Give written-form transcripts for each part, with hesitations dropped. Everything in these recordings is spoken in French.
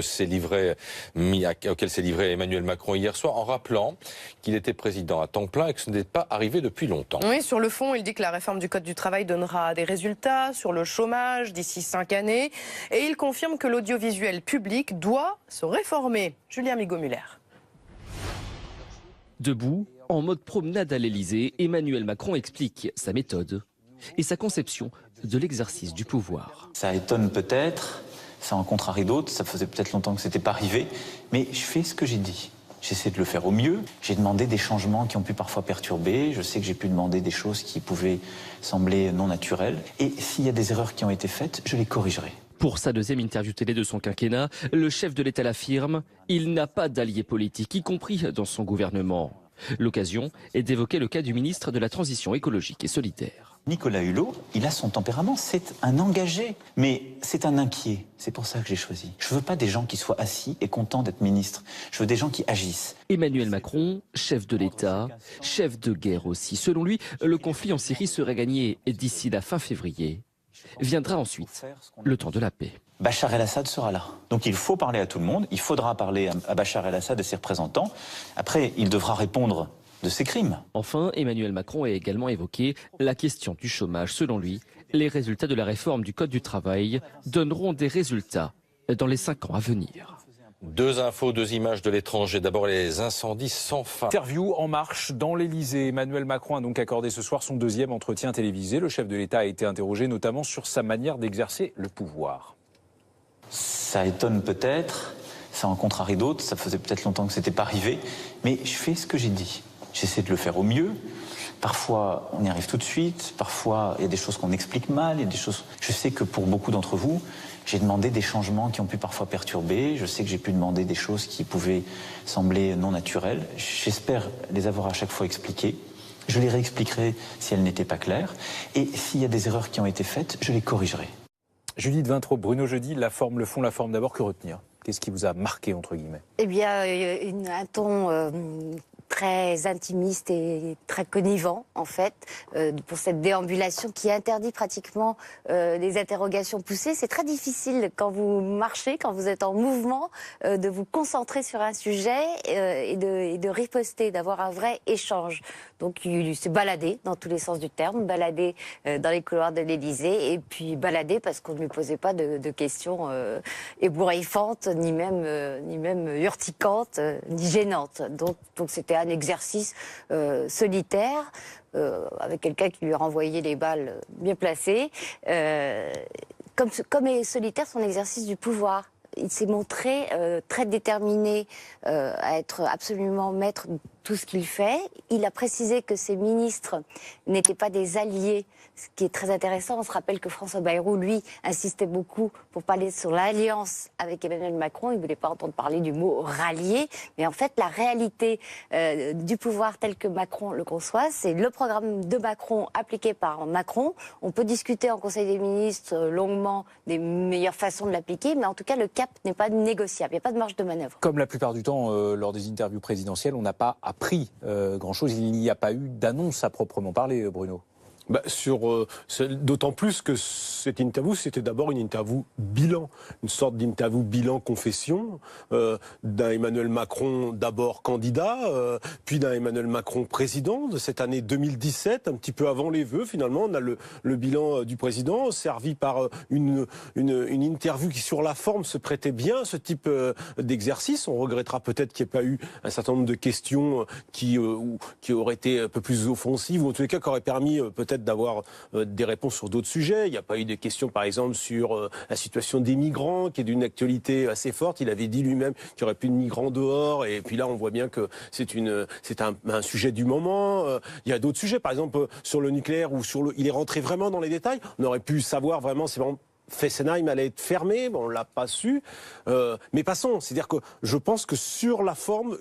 auquel s'est livré Emmanuel Macron hier soir, en rappelant qu'il était président à temps plein et que ce n'est pas arrivé depuis longtemps. Oui, sur le fond, il dit que la réforme du Code du travail donnera des résultats sur le chômage d'ici 5 années. Et il confirme que l'audiovisuel public doit se réformer. Julien Migaud-Muller. Debout, en mode promenade à l'Elysée, Emmanuel Macron explique sa méthode et sa conception de l'exercice du pouvoir. Ça étonne peut-être, ça en contrarie d'autres, ça faisait peut-être longtemps que ce n'était pas arrivé, mais je fais ce que j'ai dit. J'essaie de le faire au mieux. J'ai demandé des changements qui ont pu parfois perturber. Je sais que j'ai pu demander des choses qui pouvaient sembler non naturelles. Et s'il y a des erreurs qui ont été faites, je les corrigerai. Pour sa deuxième interview télé de son quinquennat, le chef de l'État l'affirme, il n'a pas d'alliés politiques, y compris dans son gouvernement. L'occasion est d'évoquer le cas du ministre de la Transition écologique et solidaire. Nicolas Hulot, il a son tempérament, c'est un engagé, mais c'est un inquiet. C'est pour ça que j'ai choisi. Je veux pas des gens qui soient assis et contents d'être ministres. Je veux des gens qui agissent. Emmanuel Macron, chef de l'État, chef de guerre aussi. Selon lui, le conflit en Syrie serait gagné d'ici la fin février. Viendra ensuite le temps de la paix. Bachar el-Assad sera là. Donc il faut parler à tout le monde. Il faudra parler à Bachar el-Assad et ses représentants. Après, il devra répondre de ses crimes. Enfin, Emmanuel Macron a également évoqué la question du chômage. Selon lui, les résultats de la réforme du Code du travail donneront des résultats dans les 5 ans à venir. Deux infos, deux images de l'étranger. D'abord les incendies sans fin. Interview en marche dans l'Elysée. Emmanuel Macron a donc accordé ce soir son deuxième entretien télévisé. Le chef de l'État a été interrogé notamment sur sa manière d'exercer le pouvoir. Ça étonne peut-être, ça en contrarie d'autres, ça faisait peut-être longtemps que ce n'était pas arrivé, mais je fais ce que j'ai dit. J'essaie de le faire au mieux. Parfois, on y arrive tout de suite. Parfois, il y a des choses qu'on explique mal. Il y a des choses... Je sais que pour beaucoup d'entre vous, j'ai demandé des changements qui ont pu parfois perturber. Je sais que j'ai pu demander des choses qui pouvaient sembler non naturelles. J'espère les avoir à chaque fois expliquées. Je les réexpliquerai si elles n'étaient pas claires. Et s'il y a des erreurs qui ont été faites, je les corrigerai. Judith Vintraud, Bruno Jeudi, la forme, le fond, la forme d'abord, que retenir? Qu'est-ce qui vous a marqué, entre guillemets? Eh bien, un ton très intimiste et très connivant, en fait, pour cette déambulation qui interdit pratiquement les interrogations poussées. C'est très difficile quand vous marchez, quand vous êtes en mouvement, de vous concentrer sur un sujet et de riposter, d'avoir un vrai échange. Donc il s'est baladé dans tous les sens du terme, baladé dans les couloirs de l'Élysée et puis baladé parce qu'on ne lui posait pas de questions ébouriffantes, ni même urticantes, ni gênantes. Donc c'était un exercice solitaire, avec quelqu'un qui lui renvoyait les balles bien placées, comme est solitaire son exercice du pouvoir. Il s'est montré très déterminé à être absolument maître de tout ce qu'il fait. Il a précisé que ses ministres n'étaient pas des alliés, ce qui est très intéressant. On se rappelle que François Bayrou, lui, insistait beaucoup pour parler sur l'alliance avec Emmanuel Macron. Il ne voulait pas entendre parler du mot rallier. Mais en fait, la réalité du pouvoir tel que Macron le conçoit, c'est le programme de Macron appliqué par Macron. On peut discuter en Conseil des ministres longuement des meilleures façons de l'appliquer, mais en tout cas, le cap n'est pas négociable. Il n'y a pas de marge de manœuvre. Comme la plupart du temps, lors des interviews présidentielles, on n'a pas appris grand-chose. Il n'y a pas eu d'annonce à proprement parler, Bruno. D'autant plus que cette interview, c'était d'abord une interview bilan, une sorte d'interview bilan confession d'un Emmanuel Macron d'abord candidat, puis d'un Emmanuel Macron président de cette année 2017, un petit peu avant les vœux. Finalement, on a le bilan du président servi par une interview qui sur la forme se prêtait bien à ce type d'exercice. On regrettera peut-être qu'il n'y ait pas eu un certain nombre de questions qui auraient été un peu plus offensives ou en tous les cas qui auraient permis peut-être d'avoir des réponses sur d'autres sujets. Il n'y a pas eu de questions, par exemple, sur la situation des migrants, qui est d'une actualité assez forte. Il avait dit lui-même qu'il n'y aurait plus de migrants dehors. Et puis là, on voit bien que c'est un sujet du moment. Il y a d'autres sujets, par exemple, sur le nucléaire, où il est rentré vraiment dans les détails. On aurait pu savoir vraiment, c'est vraiment... Fessenheim allait être fermé, bon, on ne l'a pas su. Mais passons, c'est-à-dire que je pense que sur la forme,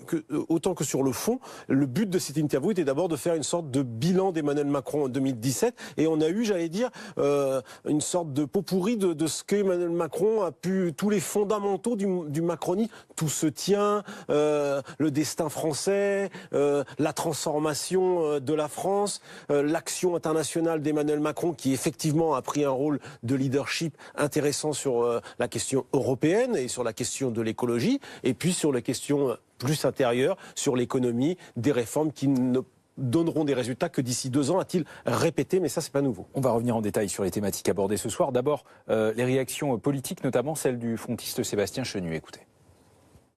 autant que sur le fond, le but de cette interview était d'abord de faire une sorte de bilan d'Emmanuel Macron en 2017. Et on a eu, j'allais dire, une sorte de pot pourri de ce qu'Emmanuel Macron a pu, tous les fondamentaux du macronisme, tout se tient, le destin français, la transformation de la France, l'action internationale d'Emmanuel Macron qui effectivement a pris un rôle de leadership intéressant sur la question européenne et sur la question de l'écologie, et puis sur les questions plus intérieures, sur l'économie, des réformes qui ne donneront des résultats que d'ici 2 ans, a-t-il répété, mais ça, c'est pas nouveau. On va revenir en détail sur les thématiques abordées ce soir. D'abord, les réactions politiques, notamment celle du frontiste Sébastien Chenu. Écoutez.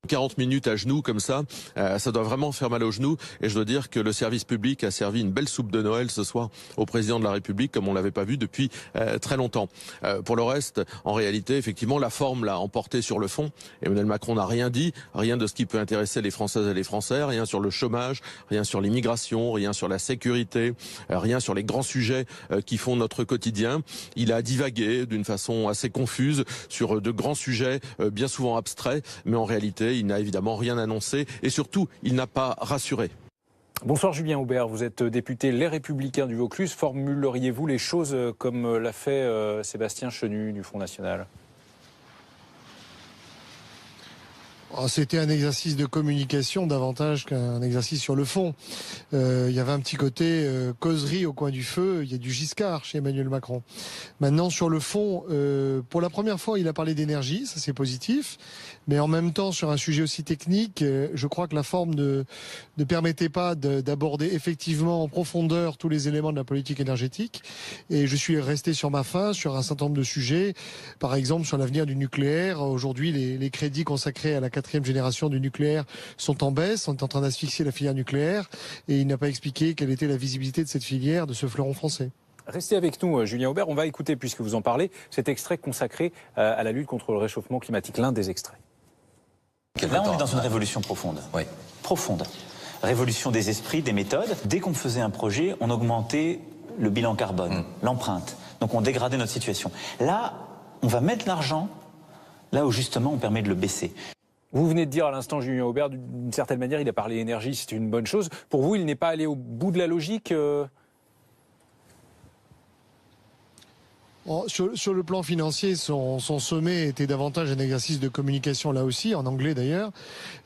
40 minutes à genoux comme ça doit vraiment faire mal aux genoux. Et je dois dire que le service public a servi une belle soupe de Noël ce soir au président de la République, comme on l'avait pas vu depuis très longtemps. Pour le reste, en réalité, effectivement, la forme l'a emporté sur le fond. Emmanuel Macron n'a rien dit, rien de ce qui peut intéresser les Françaises et les Français, rien sur le chômage, rien sur l'immigration, rien sur la sécurité, rien sur les grands sujets qui font notre quotidien. Il a divagué d'une façon assez confuse sur de grands sujets bien souvent abstraits, mais en réalité, il n'a évidemment rien annoncé et surtout, il n'a pas rassuré. Bonsoir Julien Aubert, vous êtes député Les Républicains du Vaucluse. Formuleriez-vous les choses comme l'a fait Sébastien Chenu du Front National ? C'était un exercice de communication davantage qu'un exercice sur le fond. Il y avait un petit côté causerie au coin du feu. Il y a du Giscard chez Emmanuel Macron. Maintenant, sur le fond, pour la première fois, il a parlé d'énergie, ça c'est positif. Mais en même temps, sur un sujet aussi technique, je crois que la forme ne permettait pas d'aborder effectivement en profondeur tous les éléments de la politique énergétique. Et je suis resté sur ma faim sur un certain nombre de sujets. Par exemple, sur l'avenir du nucléaire. Aujourd'hui, les crédits consacrés à la 4e génération du nucléaire sont en baisse. On est en train d'asphyxier la filière nucléaire. Et il n'a pas expliqué quelle était la visibilité de cette filière, de ce fleuron français. Restez avec nous, Julien Aubert. On va écouter, puisque vous en parlez, cet extrait consacré à la lutte contre le réchauffement climatique. L'un des extraits. Là, on est dans une révolution profonde. Oui. Profonde. Révolution des esprits, des méthodes. Dès qu'on faisait un projet, on augmentait le bilan carbone, l'empreinte. Donc on dégradait notre situation. Là, on va mettre l'argent là où justement on permet de le baisser. Vous venez de dire à l'instant, Julien Aubert, d'une certaine manière, il a parlé énergie, c'est une bonne chose. Pour vous, il n'est pas allé au bout de la logique Sur le plan financier, son sommet était davantage un exercice de communication, là aussi, en anglais d'ailleurs.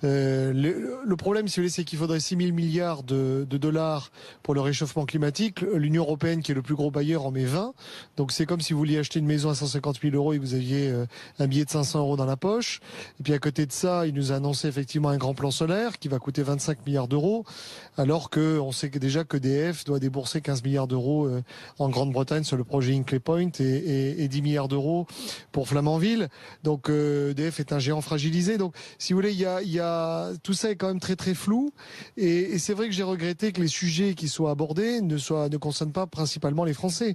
Le problème, si vous voulez, c'est qu'il faudrait 6 000 milliards de dollars pour le réchauffement climatique. L'Union européenne, qui est le plus gros bailleur, en met 20. Donc c'est comme si vous vouliez acheter une maison à 150 000 euros et que vous aviez un billet de 500 euros dans la poche. Et puis à côté de ça, il nous a annoncé effectivement un grand plan solaire qui va coûter 25 milliards d'euros, alors qu'on sait déjà qu'EDF doit débourser 15 milliards d'euros en Grande-Bretagne sur le projet Hinkley Point et 10 milliards d'euros pour Flamanville. Donc EDF est un géant fragilisé. Donc si vous voulez, il y a tout ça est quand même très très flou. Et c'est vrai que j'ai regretté que les sujets qui soient abordés ne concernent pas principalement les Français.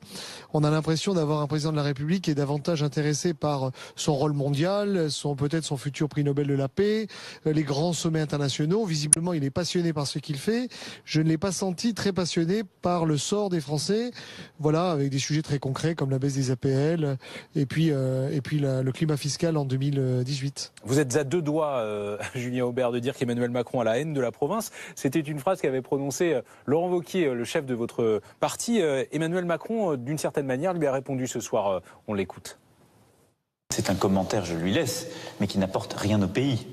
On a l'impression d'avoir un président de la République qui est davantage intéressé par son rôle mondial, peut-être son futur prix Nobel de la paix, les grands sommets internationaux. Visiblement, il est passionné par ce qu'il fait. Je ne l'ai pas senti très passionné par le sort des Français. Voilà, avec des sujets très concrets comme la baisse des APL et puis le climat fiscal en 2018. Vous êtes à 2 doigts, Julien Aubert, de dire qu'Emmanuel Macron a la haine de la province. C'était une phrase qu'avait prononcée Laurent Wauquiez, le chef de votre parti. Emmanuel Macron, d'une certaine manière, lui a répondu ce soir. On l'écoute. C'est un commentaire, je lui laisse, mais qui n'apporte rien au pays.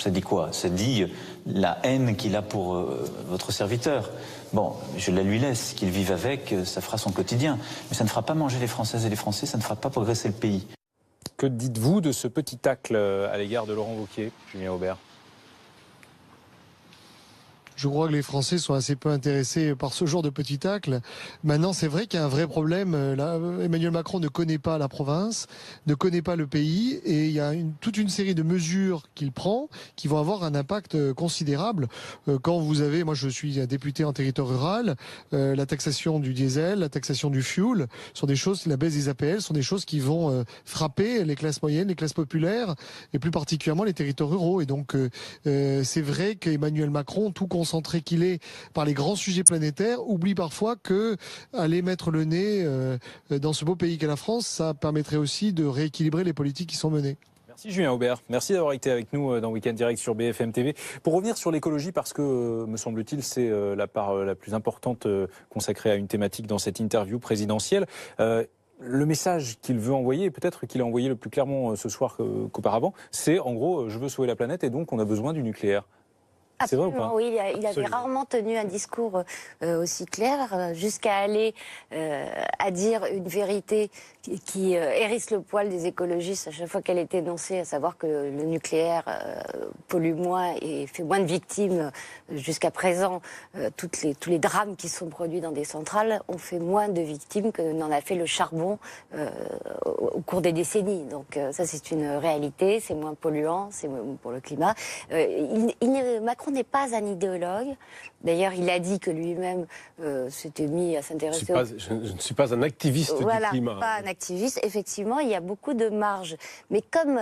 Ça dit quoi? Ça dit la haine qu'il a pour votre serviteur. Bon, je la lui laisse, qu'il vive avec, ça fera son quotidien. Mais ça ne fera pas manger les Françaises et les Français, ça ne fera pas progresser le pays. Que dites-vous de ce petit tacle à l'égard de Laurent Wauquiez, Julien Aubert ? Je crois que les Français sont assez peu intéressés par ce genre de petit tacle. Maintenant, c'est vrai qu'il y a un vrai problème. Là, Emmanuel Macron ne connaît pas la province, ne connaît pas le pays, et il y a toute une série de mesures qu'il prend qui vont avoir un impact considérable. Quand vous avez, moi je suis député en territoire rural, la taxation du diesel, la taxation du fuel, sont des choses, la baisse des APL, sont des choses qui vont frapper les classes moyennes, les classes populaires, et plus particulièrement les territoires ruraux. Et donc, c'est vrai qu'Emmanuel Macron, tout concentré qu'il est par les grands sujets planétaires, oublie parfois que aller mettre le nez dans ce beau pays qu'est la France, ça permettrait aussi de rééquilibrer les politiques qui sont menées. Merci Julien Aubert, merci d'avoir été avec nous dans Week-end Direct sur BFM TV. Pour revenir sur l'écologie, parce que, me semble-t-il, c'est la part la plus importante consacrée à une thématique dans cette interview présidentielle. Le message qu'il veut envoyer, peut-être qu'il a envoyé le plus clairement ce soir qu'auparavant, c'est en gros, je veux sauver la planète et donc on a besoin du nucléaire. C'est vrai ou pas? Oui, il avait rarement tenu un discours aussi clair, jusqu'à aller à dire une vérité qui hérisse le poil des écologistes à chaque fois qu'elle est énoncée, à savoir que le nucléaire pollue moins et fait moins de victimes. Jusqu'à présent, tous les drames qui sont produits dans des centrales ont fait moins de victimes que n'en a fait le charbon au cours des décennies. Donc ça, c'est une réalité, c'est moins polluant, c'est pour le climat. Macron n'est pas un idéologue. D'ailleurs, il a dit que lui-même s'était mis à s'intéresser... Je ne suis pas un activiste du climat. Pas un activiste. Effectivement, il y a beaucoup de marge. Mais comme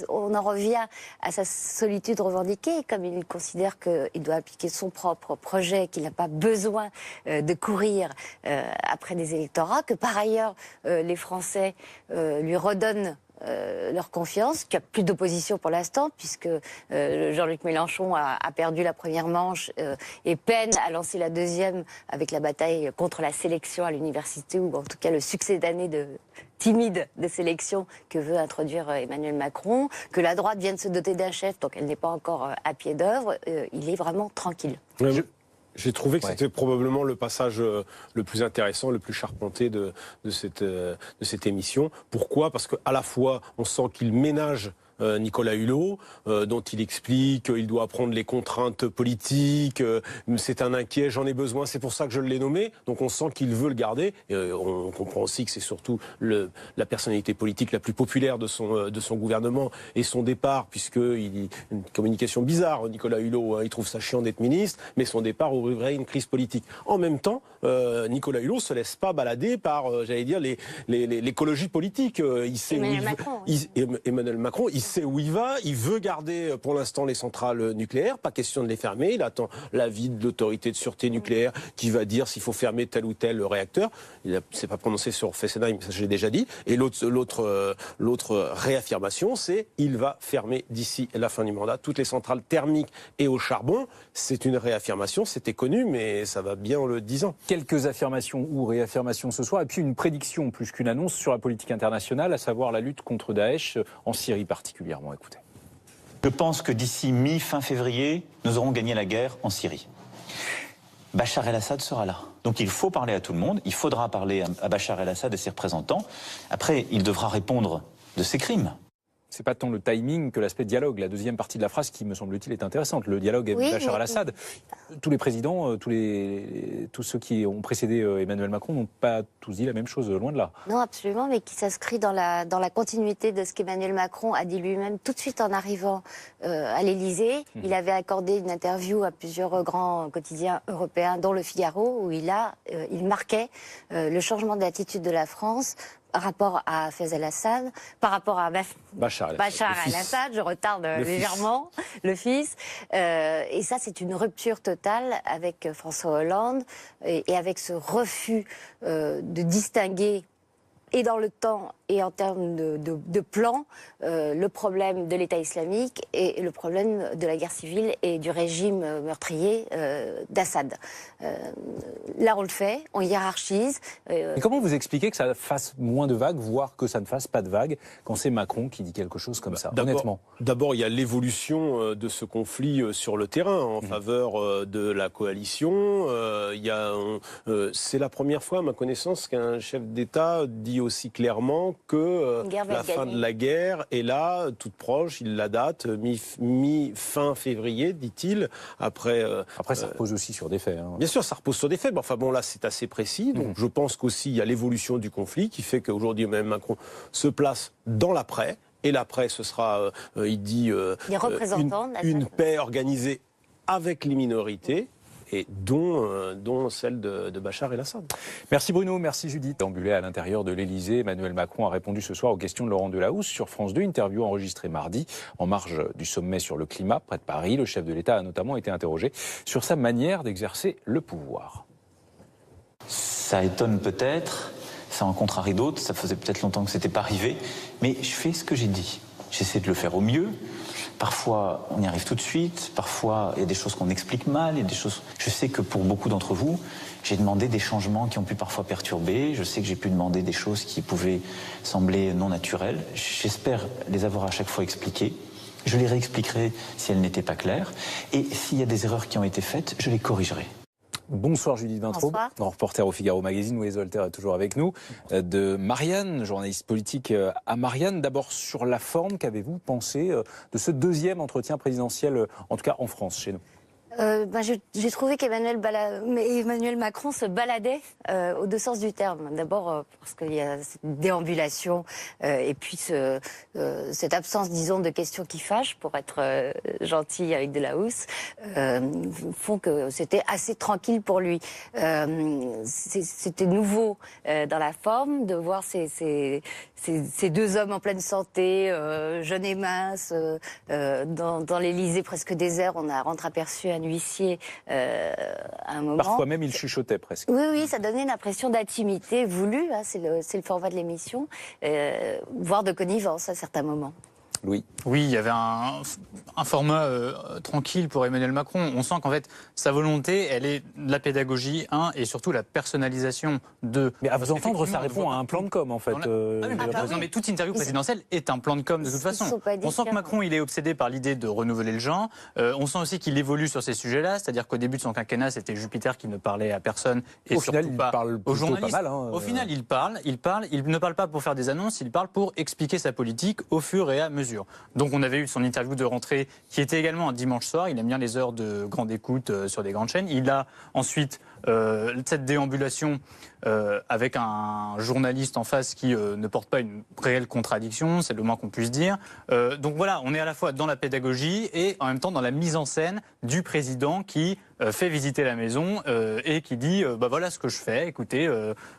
on en revient à sa solitude revendiquée, comme il considère qu'il doit appliquer son propre projet, qu'il n'a pas besoin de courir après des électorats, que par ailleurs les Français lui redonnent leur confiance, qu'il n'y a plus d'opposition pour l'instant, puisque Jean-Luc Mélenchon a perdu la première manche et peine à lancer la deuxième avec la bataille contre la sélection à l'université, ou en tout cas le succès d'année timide de sélection que veut introduire Emmanuel Macron, que la droite vient de se doter d'un chef, donc elle n'est pas encore à pied d'œuvre, il est vraiment tranquille. J'ai trouvé que c'était probablement le passage le plus intéressant, le plus charpenté de cette émission. Pourquoi ? Parce qu'à la fois, on sent qu'il ménage Nicolas Hulot, dont il explique qu'il doit prendre les contraintes politiques, c'est un inquiet, j'en ai besoin, c'est pour ça que je l'ai nommé. Donc on sent qu'il veut le garder. Et on comprend aussi que c'est surtout la personnalité politique la plus populaire de son gouvernement et son départ, puisqu'il une communication bizarre, Nicolas Hulot, il trouve ça chiant d'être ministre, mais son départ ouvrirait une crise politique. En même temps, Nicolas Hulot se laisse pas balader par, j'allais dire, l'écologie politique. Il sait Emmanuel Macron, il sait où il va, il veut garder pour l'instant les centrales nucléaires, pas question de les fermer, il attend l'avis de l'autorité de sûreté nucléaire qui va dire s'il faut fermer tel ou tel réacteur. Il ne s'est pas prononcé sur Fessenheim, ça j'ai déjà dit. Et l'autre réaffirmation, c'est il va fermer d'ici la fin du mandat toutes les centrales thermiques et au charbon. C'est une réaffirmation, c'était connu, mais ça va bien en le disant. Quelques affirmations ou réaffirmations ce soir, et puis une prédiction plus qu'une annonce sur la politique internationale, à savoir la lutte contre Daesh en Syrie particulièrement. Écoutez. Je pense que d'ici mi-fin février, nous aurons gagné la guerre en Syrie. Bachar el-Assad sera là. Donc il faut parler à tout le monde, il faudra parler à Bachar el-Assad et ses représentants. Après, il devra répondre de ses crimes. C'est pas tant le timing que l'aspect dialogue. La deuxième partie de la phrase qui, me semble-t-il, est intéressante. Le dialogue avec Bachar el-Assad. Tous les présidents, tous ceux qui ont précédé Emmanuel Macron n'ont pas tous dit la même chose, loin de là. Non, absolument, mais qui s'inscrit dans la continuité de ce qu'Emmanuel Macron a dit lui-même tout de suite en arrivant à l'Élysée. Il avait accordé une interview à plusieurs grands quotidiens européens, dont Le Figaro, où il marquait le changement d'attitude de la France par rapport à Fayez el-Assad, par rapport à Bachar el-Assad, je retarde légèrement, le fils. Et ça, c'est une rupture totale avec François Hollande et avec ce refus de distinguer, et dans le temps et en termes de plan, le problème de l'État islamique et le problème de la guerre civile et du régime meurtrier d'Assad. Là, on le fait, on hiérarchise. Et comment vous expliquez que ça fasse moins de vagues, voire que ça ne fasse pas de vagues, quand c'est Macron qui dit quelque chose comme ça, honnêtement? D'abord, il y a l'évolution de ce conflit sur le terrain en faveur de la coalition. C'est la première fois, à ma connaissance, qu'un chef d'État dit aussi clairement que la fin de la guerre est là, toute proche. Il la date mi-fin février, dit-il. Après, ça repose aussi sur des faits. Bien sûr, ça repose sur des faits. Mais enfin bon, là, c'est assez précis. Donc, je pense qu'aussi, il y a l'évolution du conflit qui fait qu'aujourd'hui, même Macron se place dans l'après. Et l'après, ce sera, il dit, les représentants une paix organisée avec les minorités. Et dont celle de Bachar el-Assad. Merci Bruno, merci Judith. Ambulé à l'intérieur de l'Élysée, Emmanuel Macron a répondu ce soir aux questions de Laurent Delahousse sur France 2, interview enregistrée mardi en marge du sommet sur le climat près de Paris. Le chef de l'État a notamment été interrogé sur sa manière d'exercer le pouvoir. Ça étonne peut-être, ça en contrarie d'autres, ça faisait peut-être longtemps que c'était pas arrivé, mais je fais ce que j'ai dit. J'essaie de le faire au mieux. Parfois, on y arrive tout de suite. Parfois, il y a des choses qu'on explique mal. Il y a des choses... Je sais que pour beaucoup d'entre vous, j'ai demandé des changements qui ont pu parfois perturber. Je sais que j'ai pu demander des choses qui pouvaient sembler non naturelles. J'espère les avoir à chaque fois expliquées. Je les réexpliquerai si elles n'étaient pas claires. Et s'il y a des erreurs qui ont été faites, je les corrigerai. Bonsoir Judith Vintraud, grand reporter au Figaro Magazine. Louise Holter est toujours avec nous. De Marianne, journaliste politique à Marianne. D'abord sur la forme, qu'avez-vous pensé de ce deuxième entretien présidentiel, en tout cas en France, chez nous? J'ai trouvé qu'Emmanuel Macron se baladait aux deux sens du terme. D'abord parce qu'il y a cette déambulation et puis cette absence, disons, de questions qui fâchent, pour être gentil avec de la housse, font que c'était assez tranquille pour lui. C'était nouveau dans la forme de voir ces deux hommes en pleine santé, jeunes et minces, dans l'Élysée presque désert. On a entreaperçu un huissier à un moment. Parfois même, il chuchotait presque. Oui, ça donnait une impression d'intimité voulue, hein, c'est le format de l'émission, voire de connivence à certains moments. Louis. Oui, il y avait un format tranquille pour Emmanuel Macron. On sent qu'en fait, sa volonté, elle est de la pédagogie, et surtout la personnalisation de... Mais à vous entendre, ça répond à un plan de com, en fait. Non, mais toute interview présidentielle est un plan de com, de toute façon. On sent que Macron, il est obsédé par l'idée de renouveler le genre. On sent aussi qu'il évolue sur ces sujets-là, c'est-à-dire qu'au début de son quinquennat, c'était Jupiter qui ne parlait à personne, et au surtout final, pas il parle aux journalistes. Pas mal, hein. Au final, il ne parle pas pour faire des annonces, il parle pour expliquer sa politique au fur et à mesure. Donc on avait eu son interview de rentrée qui était également un dimanche soir. Il aime bien les heures de grande écoute sur des grandes chaînes. Il a ensuite cette déambulation avec un journaliste en face qui ne porte pas une réelle contradiction, c'est le moins qu'on puisse dire. Donc voilà, on est à la fois dans la pédagogie et en même temps dans la mise en scène du président qui fait visiter la maison et qui dit voilà ce que je fais, écoutez,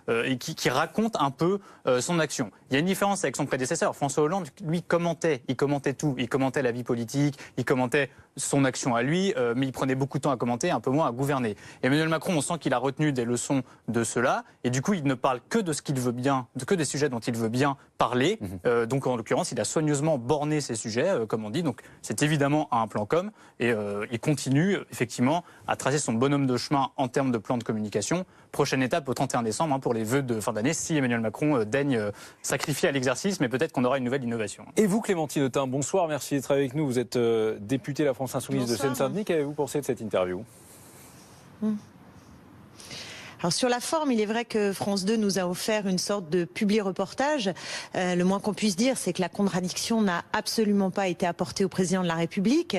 et qui raconte un peu son action. Il y a une différence avec son prédécesseur. François Hollande, lui, il commentait tout. Il commentait la vie politique, il commentait son action à lui, mais il prenait beaucoup de temps à commenter, un peu moins à gouverner. Emmanuel Macron, on sent qu'il a retenu des leçons de cela, et du coup, il ne parle que de ce qu'il veut bien, que des sujets dont il veut bien parler. Donc, en l'occurrence, il a soigneusement borné ces sujets, comme on dit. Donc, c'est évidemment un plan com, et il continue, effectivement, à tracer son bonhomme de chemin en termes de plan de communication. Prochaine étape au 31 décembre pour les vœux de fin d'année, si Emmanuel Macron daigne sacrifier à l'exercice, mais peut-être qu'on aura une nouvelle innovation. Et vous, Clémentine Autain, bonsoir, merci d'être avec nous. Vous êtes députée La France Insoumise de Seine-Saint-Denis. Qu'avez-vous pensé de cette interview ? Alors sur la forme, il est vrai que France 2 nous a offert une sorte de publi-reportage. Le moins qu'on puisse dire, c'est que la contradiction n'a absolument pas été apportée au président de la République.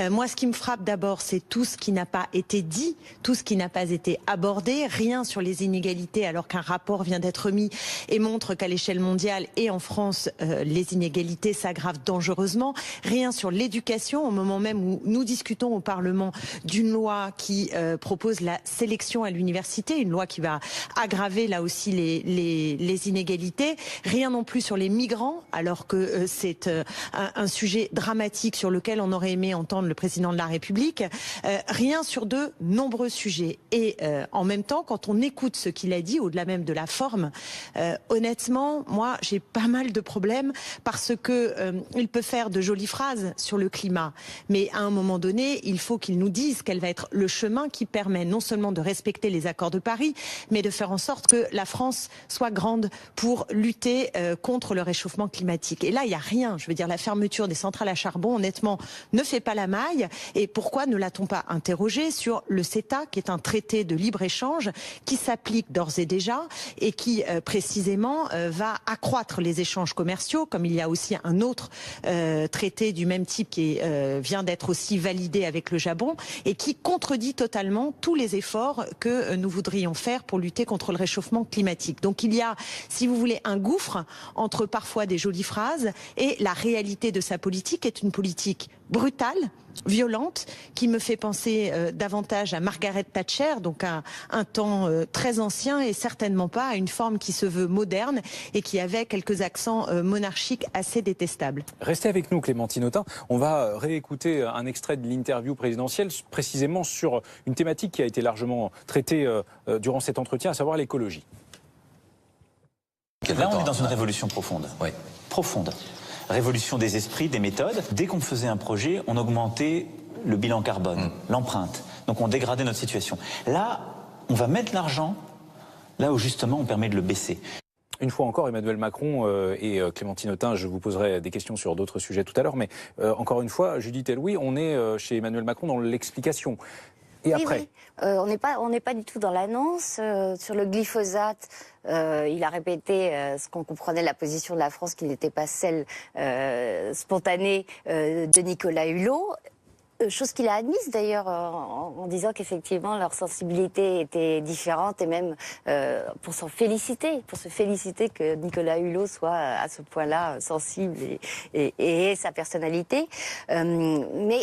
Moi, ce qui me frappe d'abord, c'est tout ce qui n'a pas été dit, tout ce qui n'a pas été abordé, rien sur les inégalités, alors qu'un rapport vient d'être mis et montre qu'à l'échelle mondiale et en France, les inégalités s'aggravent dangereusement. Rien sur l'éducation, au moment même où nous discutons au Parlement d'une loi qui propose la sélection à l'université, une loi qui va aggraver là aussi les inégalités. Rien non plus sur les migrants, alors que c'est un sujet dramatique sur lequel on aurait aimé entendre le président de la République. Rien sur de nombreux sujets. Et en même temps, quand on écoute ce qu'il a dit, au-delà même de la forme, honnêtement, moi, j'ai pas mal de problèmes parce que il peut faire de jolies phrases sur le climat, mais à un moment donné, il faut qu'il nous dise quel va être le chemin qui permet non seulement de respecter les accords de Paris, mais de faire en sorte que la France soit grande pour lutter contre le réchauffement climatique. Et là, il n'y a rien. Je veux dire, la fermeture des centrales à charbon, honnêtement, ne fait pas la maille. Et pourquoi ne l'a-t-on pas interrogé sur le CETA, qui est un traité de libre-échange qui s'applique d'ores et déjà et qui, précisément, va accroître les échanges commerciaux, comme il y a aussi un autre traité du même type qui vient d'être aussi validé avec le Japon et qui contredit totalement tous les efforts que nous voudrions faire pour lutter contre le réchauffement climatique. Donc il y a, si vous voulez, un gouffre entre parfois des jolies phrases et la réalité de sa politique, qui est une politique brutale, violente, qui me fait penser davantage à Margaret Thatcher, donc à un temps très ancien et certainement pas à une forme qui se veut moderne et qui avait quelques accents monarchiques assez détestables. Restez avec nous, Clémentine Autain. On va réécouter un extrait de l'interview présidentielle, précisément sur une thématique qui a été largement traitée durant cet entretien, à savoir l'écologie. Là, on est dans une révolution profonde. Oui. Profonde. Révolution des esprits, des méthodes. Dès qu'on faisait un projet, on augmentait le bilan carbone, l'empreinte. Donc on dégradait notre situation. Là, on va mettre l'argent là où justement on permet de le baisser. Une fois encore, Emmanuel Macron et Clémentine Autain, je vous poserai des questions sur d'autres sujets tout à l'heure, mais encore une fois, Judith Eloui, on est chez Emmanuel Macron dans l'explication. Et oui, après oui. On n'est pas du tout dans l'annonce. Sur le glyphosate, il a répété ce qu'on comprenait la position de la France, qui n'était pas celle spontanée de Nicolas Hulot. Chose qu'il a admise d'ailleurs en disant qu'effectivement leur sensibilité était différente et même pour se féliciter que Nicolas Hulot soit à ce point-là sensible et ait sa personnalité. Mais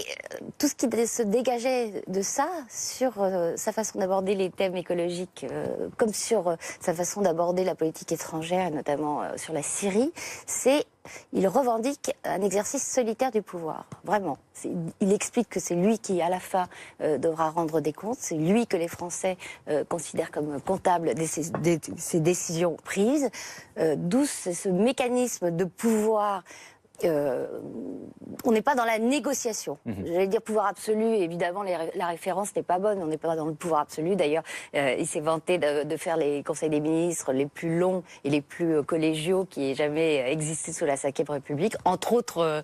tout ce qui se dégageait de ça sur sa façon d'aborder les thèmes écologiques comme sur sa façon d'aborder la politique étrangère, notamment sur la Syrie, c'est il revendique un exercice solitaire du pouvoir, vraiment. Il explique que c'est lui qui, à la fin, devra rendre des comptes. C'est lui que les Français considèrent comme comptable de ses décisions prises. D'où ce mécanisme de pouvoir. On n'est pas dans la négociation. J'allais dire pouvoir absolu, évidemment la référence n'est pas bonne, on n'est pas dans le pouvoir absolu. D'ailleurs, il s'est vanté de faire les conseils des ministres les plus longs et les plus collégiaux qui aient jamais existé sous la Ve République, entre autres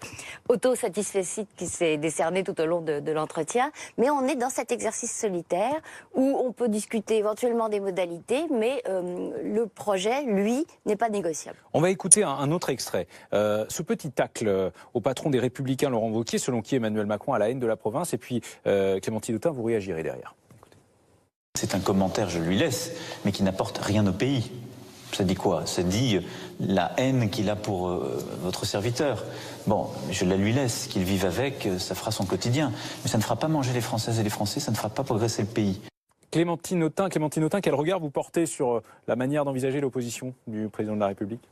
autosatisfecit qui s'est décerné tout au long de l'entretien. Mais on est dans cet exercice solitaire où on peut discuter éventuellement des modalités, mais le projet, lui, n'est pas négociable. On va écouter un autre extrait. Ce petit tacle au patron des Républicains, Laurent Wauquiez, selon qui Emmanuel Macron a la haine de la province. Et puis, Clémentine Autain, vous réagirez derrière. Écoutez. C'est un commentaire, je lui laisse, mais qui n'apporte rien au pays. Ça dit quoi? Ça dit la haine qu'il a pour votre serviteur. Bon, je la lui laisse, qu'il vive avec, ça fera son quotidien. Mais ça ne fera pas manger les Françaises et les Français, ça ne fera pas progresser le pays. Clémentine Autain, quel regard vous portez sur la manière d'envisager l'opposition du président de la République ?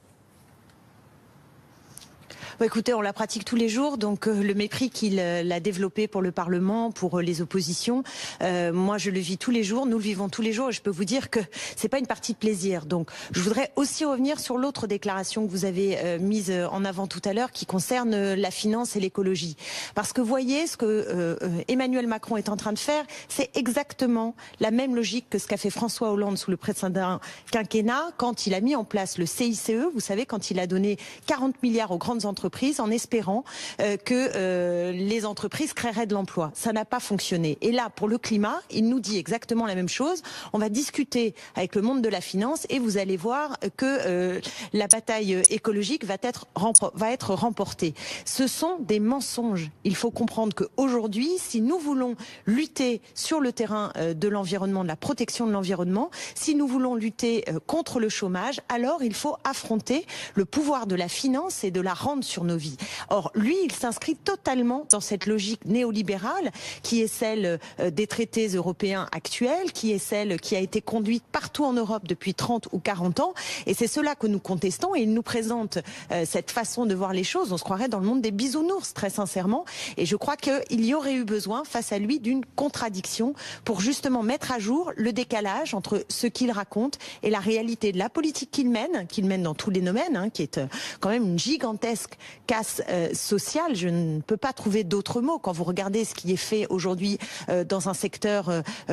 Bah écoutez, on la pratique tous les jours, donc le mépris qu'il a développé pour le Parlement, pour les oppositions, moi je le vis tous les jours, nous le vivons tous les jours, et je peux vous dire que c'est pas une partie de plaisir. Donc je voudrais aussi revenir sur l'autre déclaration que vous avez mise en avant tout à l'heure, qui concerne la finance et l'écologie. Parce que voyez, ce que Emmanuel Macron est en train de faire, c'est exactement la même logique que ce qu'a fait François Hollande sous le précédent quinquennat, quand il a mis en place le CICE, vous savez, quand il a donné 40 milliards aux grandes entreprises, en espérant que les entreprises créeraient de l'emploi. Ça n'a pas fonctionné. Et là, pour le climat, il nous dit exactement la même chose. On va discuter avec le monde de la finance et vous allez voir que la bataille écologique va être remportée. Ce sont des mensonges. Il faut comprendre qu'aujourd'hui, si nous voulons lutter sur le terrain de l'environnement, de la protection de l'environnement, si nous voulons lutter contre le chômage, alors il faut affronter le pouvoir de la finance et de la rendre sur nos vies. Or, lui, il s'inscrit totalement dans cette logique néolibérale qui est celle des traités européens actuels, qui est celle qui a été conduite partout en Europe depuis 30 ou 40 ans. Et c'est cela que nous contestons. Et il nous présente cette façon de voir les choses. On se croirait dans le monde des bisounours, très sincèrement. Et je crois qu'il y aurait eu besoin, face à lui, d'une contradiction pour justement mettre à jour le décalage entre ce qu'il raconte et la réalité de la politique qu'il mène dans tous les domaines, hein, qui est quand même une gigantesque casse sociale. Je ne peux pas trouver d'autres mots. Quand vous regardez ce qui est fait aujourd'hui dans un secteur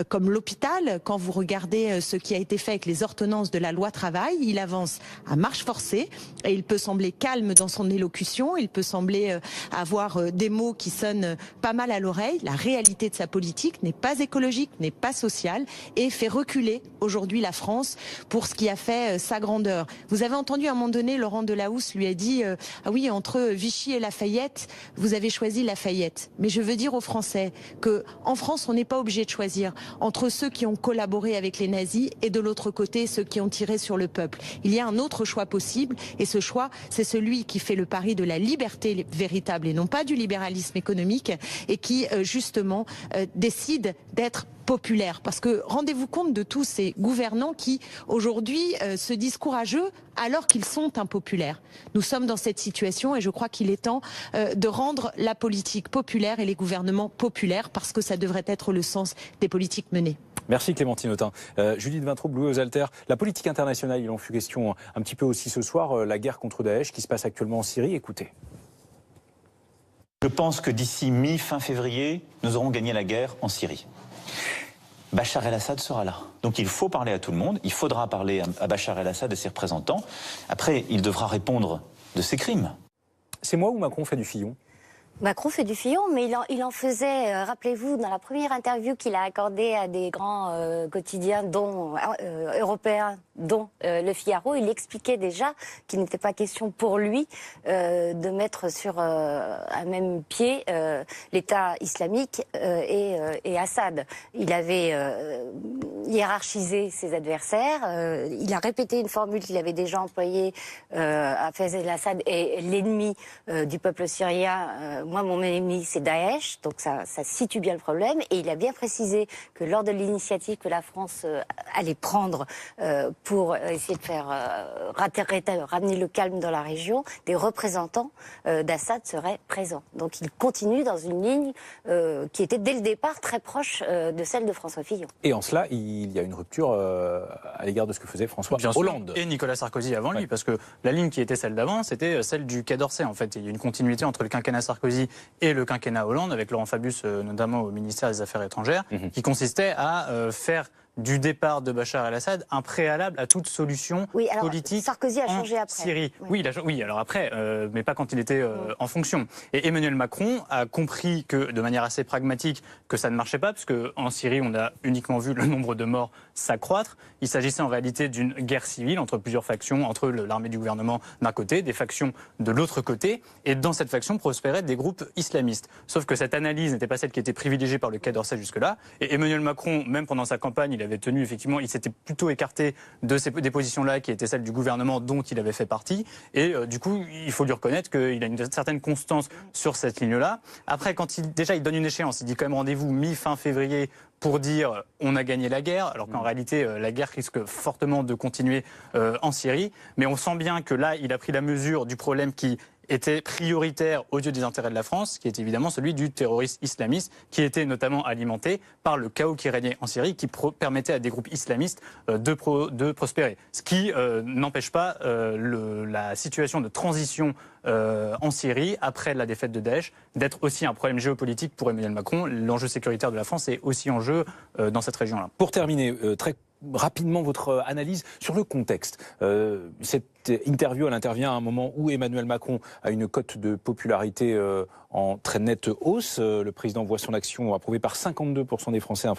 comme l'hôpital, quand vous regardez ce qui a été fait avec les ordonnances de la loi travail, il avance à marche forcée et il peut sembler calme dans son élocution, il peut sembler avoir des mots qui sonnent pas mal à l'oreille. La réalité de sa politique n'est pas écologique, n'est pas sociale et fait reculer aujourd'hui la France pour ce qui a fait sa grandeur. Vous avez entendu à un moment donné, Laurent Delahousse lui a dit ah oui, entre Vichy et Lafayette, vous avez choisi Lafayette. Mais je veux dire aux Français que en France, on n'est pas obligé de choisir entre ceux qui ont collaboré avec les nazis et de l'autre côté, ceux qui ont tiré sur le peuple. Il y a un autre choix possible et ce choix, c'est celui qui fait le pari de la liberté véritable et non pas du libéralisme économique et qui, justement, décide d'être populaire. Parce que rendez-vous compte de tous ces gouvernants qui, aujourd'hui, se disent courageux alors qu'ils sont impopulaires. Nous sommes dans cette situation et je crois qu'il est temps de rendre la politique populaire et les gouvernements populaires parce que ça devrait être le sens des politiques menées. Merci Clémentine Autain. Judith Vintraub, Louis aux Alters. La politique internationale, il en fut question un petit peu aussi ce soir, la guerre contre Daesh qui se passe actuellement en Syrie. Écoutez. Je pense que d'ici fin février, nous aurons gagné la guerre en Syrie. Bachar el-Assad sera là. Donc il faut parler à tout le monde, il faudra parler à Bachar el-Assad et ses représentants. Après, il devra répondre de ses crimes. C'est moi ou Macron fait du Fillon? Macron fait du Fillon, mais il en faisait, rappelez-vous, dans la première interview qu'il a accordée à des grands quotidiens européens, dont Le Figaro, il expliquait déjà qu'il n'était pas question pour lui de mettre sur un même pied l'État islamique et Assad. Il avait hiérarchisé ses adversaires, il a répété une formule qu'il avait déjà employée à Fayez el-Assad et l'ennemi du peuple syrien. Moi, mon ennemi, c'est Daesh, donc ça situe bien le problème. Et il a bien précisé que lors de l'initiative que la France allait prendre pour essayer de faire ramener le calme dans la région, des représentants d'Assad seraient présents. Donc il continue dans une ligne qui était dès le départ très proche de celle de François Fillon. Et en cela, il y a une rupture à l'égard de ce que faisait François Hollande. Et Nicolas Sarkozy avant lui, parce que la ligne qui était celle d'avant, c'était celle du Quai d'Orsay. En fait, il y a une continuité entre le quinquennat Sarkozy et le quinquennat Hollande, avec Laurent Fabius notamment au ministère des Affaires étrangères, qui consistait à faire du départ de Bachar el-Assad un préalable à toute solution politique. Sarkozy a changé en Syrie. Oui, alors après, mais pas quand il était en fonction. Et Emmanuel Macron a compris que, de manière assez pragmatique, que ça ne marchait pas, parce qu'en Syrie, on a uniquement vu le nombre de morts s'accroître. Il s'agissait en réalité d'une guerre civile entre plusieurs factions, entre l'armée du gouvernement d'un côté, des factions de l'autre côté, et dans cette faction prospéraient des groupes islamistes. Sauf que cette analyse n'était pas celle qui était privilégiée par le Quai d'Orsay jusque-là. Et Emmanuel Macron, même pendant sa campagne, il avait tenu, effectivement, il s'était plutôt écarté des positions-là qui étaient celles du gouvernement dont il avait fait partie. Et du coup, il faut lui reconnaître qu'il a une certaine constance sur cette ligne-là. Après, quand il donne une échéance, il dit quand même rendez-vous mi-fin février pour dire on a gagné la guerre, alors qu'en réalité, la guerre risque fortement de continuer en Syrie. Mais on sent bien que là, il a pris la mesure du problème qui était prioritaire aux yeux des intérêts de la France, qui est évidemment celui du terrorisme islamiste, qui était notamment alimenté par le chaos qui régnait en Syrie, qui permettait à des groupes islamistes de prospérer. Ce qui n'empêche pas la situation de transition en Syrie, après la défaite de Daesh, d'être aussi un problème géopolitique pour Emmanuel Macron. L'enjeu sécuritaire de la France est aussi en jeu dans cette région-là. Pour terminer, très rapidement votre analyse sur le contexte. Cette interview, elle intervient à un moment où Emmanuel Macron a une cote de popularité en très nette hausse. Le président voit son action approuvée par 52% des Français,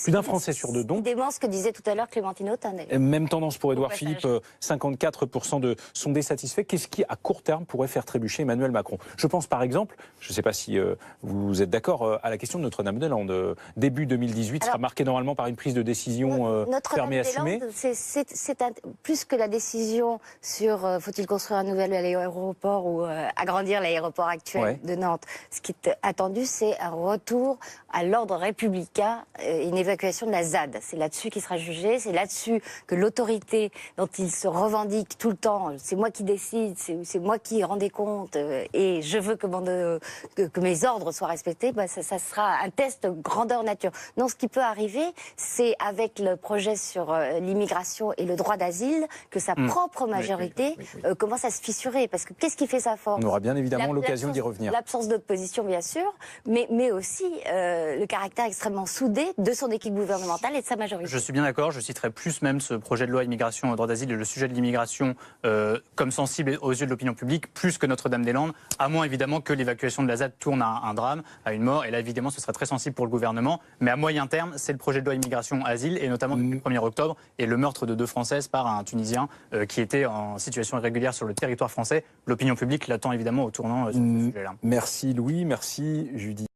plus d'un Français sur deux donc. Il dément ce que disait tout à l'heure Clémentine Autain. Même tendance pour Édouard Philippe, 54% sont désatisfaits. Qu'est-ce qui, à court terme, pourrait faire trébucher Emmanuel Macron? Je pense par exemple, je ne sais pas si vous êtes d'accord, à la question de Notre-Dame-des-Landes. Début 2018 sera marqué normalement par une prise de décision fermée et assumée. C'est plus que la décision sur faut-il construire un nouvel aéroport ou agrandir l'aéroport actuel de Nantes. Ce qui est attendu, c'est un retour à l'ordre républicain, une évacuation de la ZAD. C'est là-dessus qu'il sera jugé, c'est là-dessus que l'autorité dont il se revendique tout le temps, c'est moi qui décide, c'est moi qui rends des comptes et je veux que mes ordres soient respectés, ça sera un test grandeur nature. Non, ce qui peut arriver, c'est avec le projet sur l'immigration et le droit d'asile que sa propre majorité commence à se fissurer. Parce que qu'est-ce qui fait sa force? On aura bien évidemment l'occasion d'y revenir. L'absence d'opposition, bien sûr, mais aussi le caractère extrêmement soudé de son équipe gouvernementale et de sa majorité. Je suis bien d'accord, je citerai plus même ce projet de loi immigration et droit d'asile et le sujet de l'immigration comme sensible aux yeux de l'opinion publique, plus que Notre-Dame-des-Landes, à moins évidemment que l'évacuation de la ZAD tourne à un drame, à une mort, et là évidemment ce serait très sensible pour le gouvernement, mais à moyen terme, c'est le projet de loi immigration-asile, et notamment depuis le 1er octobre, et le meurtre de 2 Françaises par un Tunisien qui était en situation irrégulière sur le territoire français. L'opinion publique l'attend évidemment au tournant sur ce sujet-là. Merci Louis, merci Judy.